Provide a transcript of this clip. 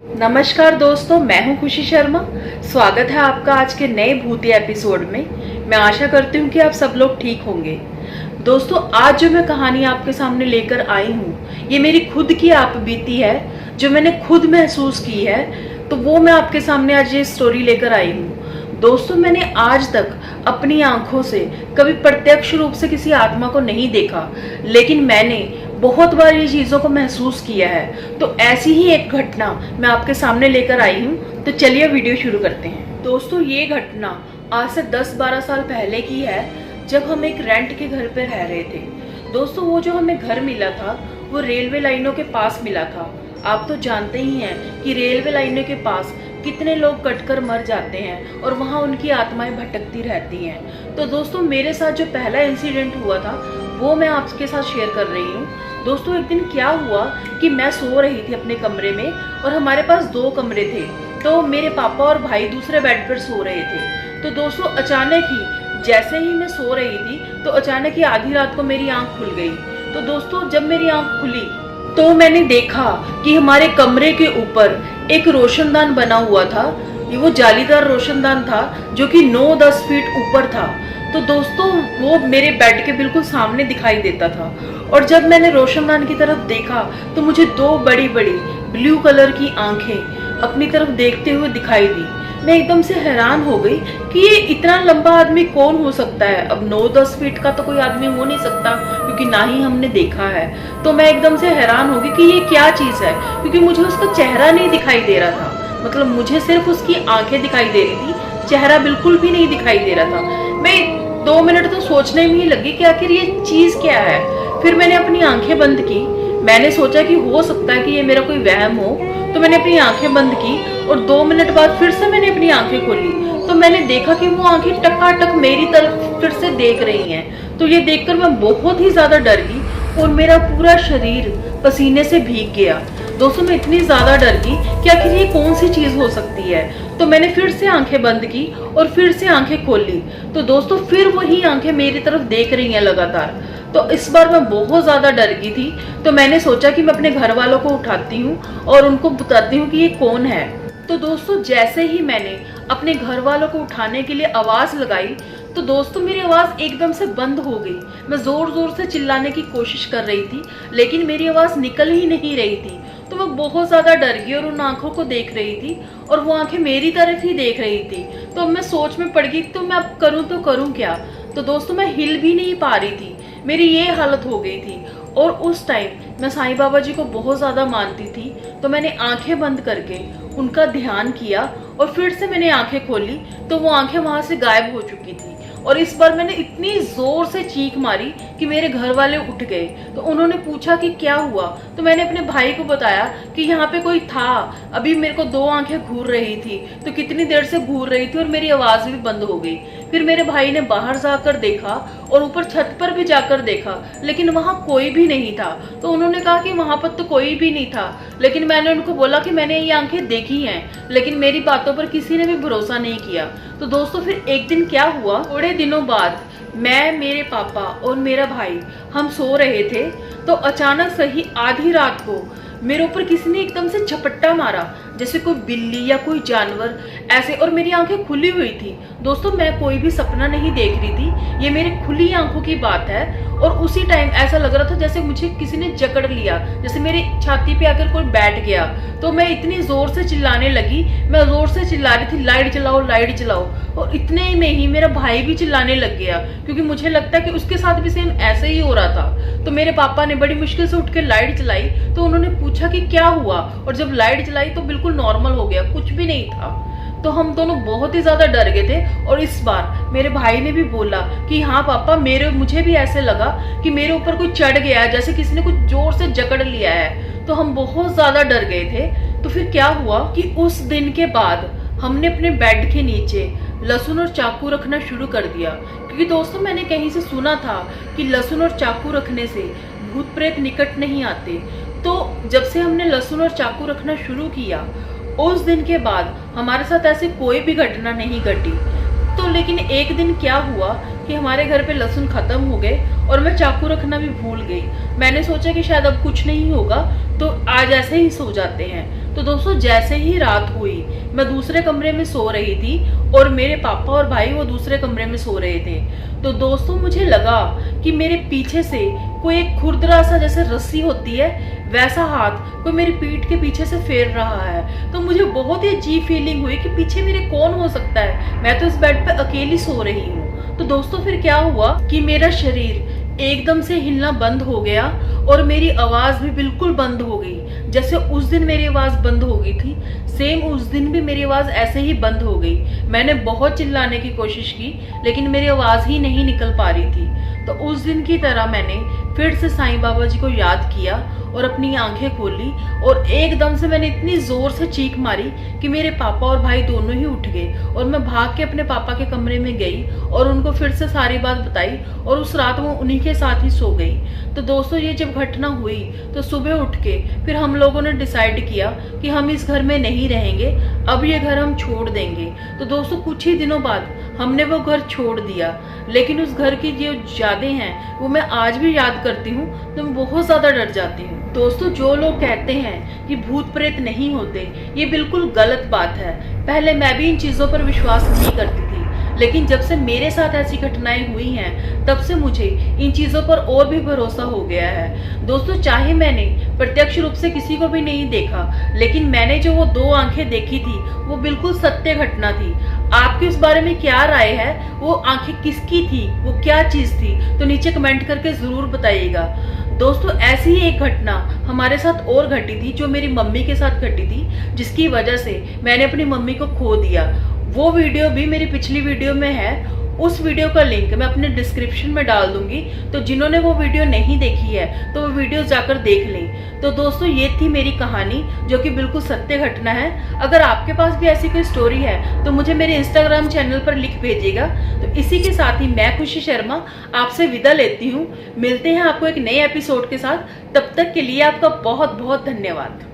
नमस्कार दोस्तों, मैं हूं खुशी शर्मा। स्वागत है आपका आज के नए भूतिया एपिसोड में। मैं आशा करती हूं कि आप सब लोग ठीक होंगे। दोस्तों, आज जो मैं कहानी आपके सामने लेकर आई हूं, ये मेरी खुद की आप बीती है, जो मैंने खुद महसूस की है। तो वो मैं आपके सामने आज ये स्टोरी लेकर आई हूँ। दोस्तों, मैंने आज तक अपनी आंखों से कभी प्रत्यक्ष रूप से किसी आत्मा को नहीं देखा, लेकिन मैंने बहुत बार ये चीजों को महसूस किया है। तो ऐसी ही एक घटना मैं आपके सामने लेकर आई हूँ। तो चलिए वीडियो शुरू करते हैं। दोस्तों, ये घटना आज से 10-12 साल पहले की है, जब हम एक रेंट के घर पे रह रहे थे। दोस्तों, वो जो हमें घर मिला था वो रेलवे लाइनों के पास मिला था। आप तो जानते ही हैं कि रेलवे लाइनों के पास कितने लोग कटकर मर जाते हैं और वहाँ उनकी आत्माएं भटकती रहती हैं। तो दोस्तों, मेरे साथ जो पहला इंसिडेंट हुआ था वो मैं आपके साथ शेयर कर रही हूँ। दोस्तों, एक दिन क्या हुआ कि मैं सो रही थी अपने कमरे में, और हमारे पास 2 कमरे थे। तो मेरे पापा और भाई दूसरे बेड पर सो रहे थे। तो दोस्तों, अचानक ही जैसे ही मैं सो रही थी तो अचानक ही आधी रात को मेरी आंख खुल गई। तो दोस्तों, जब मेरी आंख खुली तो मैंने देखा कि हमारे कमरे के ऊपर एक रोशनदान बना हुआ था। वो जालीदार रोशनदान था जो कि 9-10 फीट ऊपर था। तो दोस्तों, वो मेरे बेड के बिल्कुल सामने दिखाई देता था। और जब मैंने रोशनदान की तरफ देखा तो मुझे 2 बड़ी बड़ी ब्लू कलर की आंखें अपनी तरफ देखते हुए दिखाई दी। मैं एकदम से हैरान हो गई कि ये इतना लंबा आदमी कौन हो सकता है। अब 9-10 फीट का तो कोई आदमी हो नहीं सकता, क्योंकि ना ही हमने देखा है। तो मैं एकदम से हैरान हो गई कि ये क्या चीज है, क्योंकि मुझे उसका चेहरा नहीं दिखाई दे रहा था। मतलब मुझे सिर्फ उसकी आंखें दिखाई दे रही थी, चेहरा बिल्कुल भी नहीं दिखाई दे रहा था। मैं 2 मिनट तो सोचने में ही लगी कि आखिर ये चीज क्या है। फिर मैंने अपनी आंखें बंद की। मैंने सोचा कि हो सकता है कि ये मेरा कोई वहम हो। तो मैंने अपनी आंखें बंद की और 2 मिनट बाद फिर से मैंने अपनी आंखें खोली। तो मैंने देखा कि वो आंखें टकाटक मेरी तरफ फिर से देख रही हैं। तो ये देखकर मैं बहुत ही ज्यादा डर गई और मेरा पूरा शरीर पसीने से भीग गया। दोस्तों, मैं इतनी ज्यादा डर गई कि आखिर ये कौन सी चीज हो सकती है। तो मैंने फिर से आंखें बंद की और फिर से आंखें खोली। तो दोस्तों, फिर वही आंखें मेरी तरफ देख रही हैं लगातार। तो इस बार मैं बहुत ज्यादा डर गई थी। तो मैंने सोचा कि मैं अपने घर वालों को उठाती हूँ और उनको बताती हूँ कि ये कौन है। तो दोस्तों, जैसे ही मैंने अपने घर वालों को उठाने के लिए आवाज लगाई तो दोस्तों, मेरी आवाज एकदम से बंद हो गई। मैं जोर जोर से चिल्लाने की कोशिश कर रही थी, लेकिन मेरी आवाज निकल ही नहीं रही थी। तो मैं बहुत ज्यादा डर गई और उन आंखों को देख रही थी, और वो आंखें मेरी तरफ ही देख रही थी। तो अब मैं सोच में पड़ गई, तो मैं अब करूँ तो करूँ क्या। तो दोस्तों, मैं हिल भी नहीं पा रही थी, मेरी ये हालत हो गई थी। और उस टाइम मैं साईं बाबा जी को बहुत ज्यादा मानती थी। तो मैंने आंखें बंद करके उनका ध्यान किया और फिर से मैंने आंखें खोली तो वो आंखें वहां से गायब हो चुकी थी। और इस बार मैंने इतनी जोर से चीख मारी कि मेरे घर वाले उठ गए। तो उन्होंने पूछा कि क्या हुआ। तो मैंने अपने भाई को बताया कि यहाँ पे कोई था, अभी मेरे को 2 आंखें घूर रही थी, तो कितनी देर से घूर रही थी और मेरी आवाज भी बंद हो गई। फिर मेरे भाई ने बाहर जाकर देखा और ऊपर छत पर भी जाकर देखा, लेकिन वहां कोई भी नहीं था। तो उन्होंने कहा कि वहां पर तो कोई भी नहीं था। लेकिन मैंने उनको बोला कि मैंने ये आंखें देखी हैं, लेकिन मेरी बातों पर किसी ने भी भरोसा नहीं किया। तो दोस्तों, फिर एक दिन क्या हुआ, थोड़े दिनों बाद मैं, मेरे पापा और मेरा भाई हम सो रहे थे। तो अचानक से ही आधी रात को मेरे ऊपर किसी ने एकदम से झपट्टा मारा, जैसे कोई बिल्ली या कोई जानवर ऐसे। और मेरी आंखें खुली हुई थी। दोस्तों, मैं कोई भी सपना नहीं देख रही थी, ये मेरी खुली आंखों की बात है। और उसी टाइम ऐसा लग रहा था जैसे मुझे किसी ने जकड़ लिया, जैसे मेरी छाती पे आकर कोई बैठ गया। तो मैं इतनी जोर से चिल्लाने लगी, मैं जोर से चिल्ला रही थी, लाइट जलाओ, लाइट जलाओ। और इतने में ही मेरा भाई भी चिल्लाने लग गया, क्योंकि मुझे लगता है कि उसके साथ भी सेम ऐसे ही हो रहा था। तो मेरे पापा ने बड़ी मुश्किल से उठ के लाइट जलाई। तो उन्होंने पूछा कि क्या हुआ, और जब लाइट जलाई तो बिल्कुल नॉर्मल हो गया, कुछ भी नहीं था। तो हम दोनों बहुत ही ज्यादा डर गए थे। और इस बार मेरे भाई ने भी बोला कि हाँ पापा, मुझे भी ऐसे लगा कि मेरे ऊपर कोई चढ़ गया है, जैसे किसी ने कुछ जोर से जकड़ लिया है। तो हम बहुत ज्यादा डर गए थे। तो फिर क्या हुआ कि उस दिन के बाद हमने अपने बेड के नीचे लहसुन और चाकू रखना शुरू कर दिया, क्योंकि दोस्तों, मैंने कहीं से सुना था कि लहसुन और चाकू रखने से भूत प्रेत निकट नहीं आते। तो जब से हमने लहसुन और चाकू रखना शुरू किया, उस दिन के बाद हमारे साथ ऐसे कोई भी घटना नहीं घटी। तो लेकिन एक दिन क्या हुआ कि हमारे घर पे लहसुन खत्म हो गए और मैं चाकू रखना भी भूल गई। मैंने सोचा कि शायद अब कुछ नहीं होगा, तो आज ऐसे ही सो जाते हैं। तो दोस्तों जैसे ही रात हुई, मैं दूसरे कमरे में सो रही थी और मेरे पापा और भाई वो दूसरे कमरे में सो रहे थे। तो दोस्तों मुझे लगा कि मेरे पीछे से कोई एक खुरदरा सा, जैसे रस्सी होती है वैसा हाथ कोई मेरी पीठ के पीछे से फेर रहा है। तो मुझे बहुत ही अजीब फीलिंग हुई कि पीछे मेरे कौन हो सकता है, मैं तो इस बेड पे अकेली सो रही हूँ। तो दोस्तों फिर क्या हुआ कि मेरा शरीर एकदम से हिलना बंद हो गया और मेरी आवाज भी बिल्कुल बंद हो गई। जैसे उस दिन मेरी आवाज बंद हो गई थी, सेम उस दिन भी मेरी आवाज ऐसे ही बंद हो गई। मैंने बहुत चिल्लाने की कोशिश की लेकिन मेरी आवाज ही नहीं निकल पा रही थी। तो उस दिन की तरह मैंने फिर से साईं बाबा जी को याद किया और अपनी आंखें खोली और एकदम से मैंने इतनी जोर से चीख मारी कि मेरे पापा और भाई दोनों ही उठ गए और मैं भाग के अपने पापा के कमरे में गई और उनको फिर से सारी बात बताई और उस रात वो उन्हीं के साथ ही सो गई। तो दोस्तों ये जब घटना हुई तो सुबह उठ के फिर हम लोगों ने डिसाइड किया कि हम इस घर में नहीं रहेंगे, अब ये घर हम छोड़ देंगे। तो दोस्तों कुछ ही दिनों बाद हमने वो घर छोड़ दिया, लेकिन उस घर की जो यादें हैं वो मैं आज भी याद करती हूँ तो मैं बहुत ज्यादा डर जाती हूँ। दोस्तों जो लोग कहते हैं कि भूत प्रेत नहीं होते, ये बिल्कुल गलत बात है। पहले मैं भी इन चीजों पर विश्वास नहीं करती थी, लेकिन जब से मेरे साथ ऐसी घटनाएं हुई हैं तब से मुझे इन चीजों पर और भी भरोसा हो गया है। दोस्तों चाहे मैंने प्रत्यक्ष रूप से किसी को भी नहीं देखा, लेकिन मैंने जो वो 2 आंखें देखी थी वो बिल्कुल सत्य घटना थी। आपकी इस बारे में क्या राय है? वो आंखें किसकी थी, वो क्या चीज थी? तो नीचे कमेंट करके जरूर बताइएगा। दोस्तों ऐसी ही एक घटना हमारे साथ और घटी थी जो मेरी मम्मी के साथ घटी थी, जिसकी वजह से मैंने अपनी मम्मी को खो दिया। वो वीडियो भी मेरी पिछली वीडियो में है, उस वीडियो का लिंक मैं अपने डिस्क्रिप्शन में डाल दूंगी। तो जिन्होंने वो वीडियो नहीं देखी है तो वो वीडियो जाकर देख लें। तो दोस्तों ये थी मेरी कहानी जो कि बिल्कुल सत्य घटना है। अगर आपके पास भी ऐसी कोई स्टोरी है तो मुझे मेरे इंस्टाग्राम चैनल पर लिख भेजिएगा। तो इसी के साथ ही मैं खुशी शर्मा आपसे विदा लेती हूँ। मिलते हैं आपको एक नए एपिसोड के साथ, तब तक के लिए आपका बहुत बहुत धन्यवाद।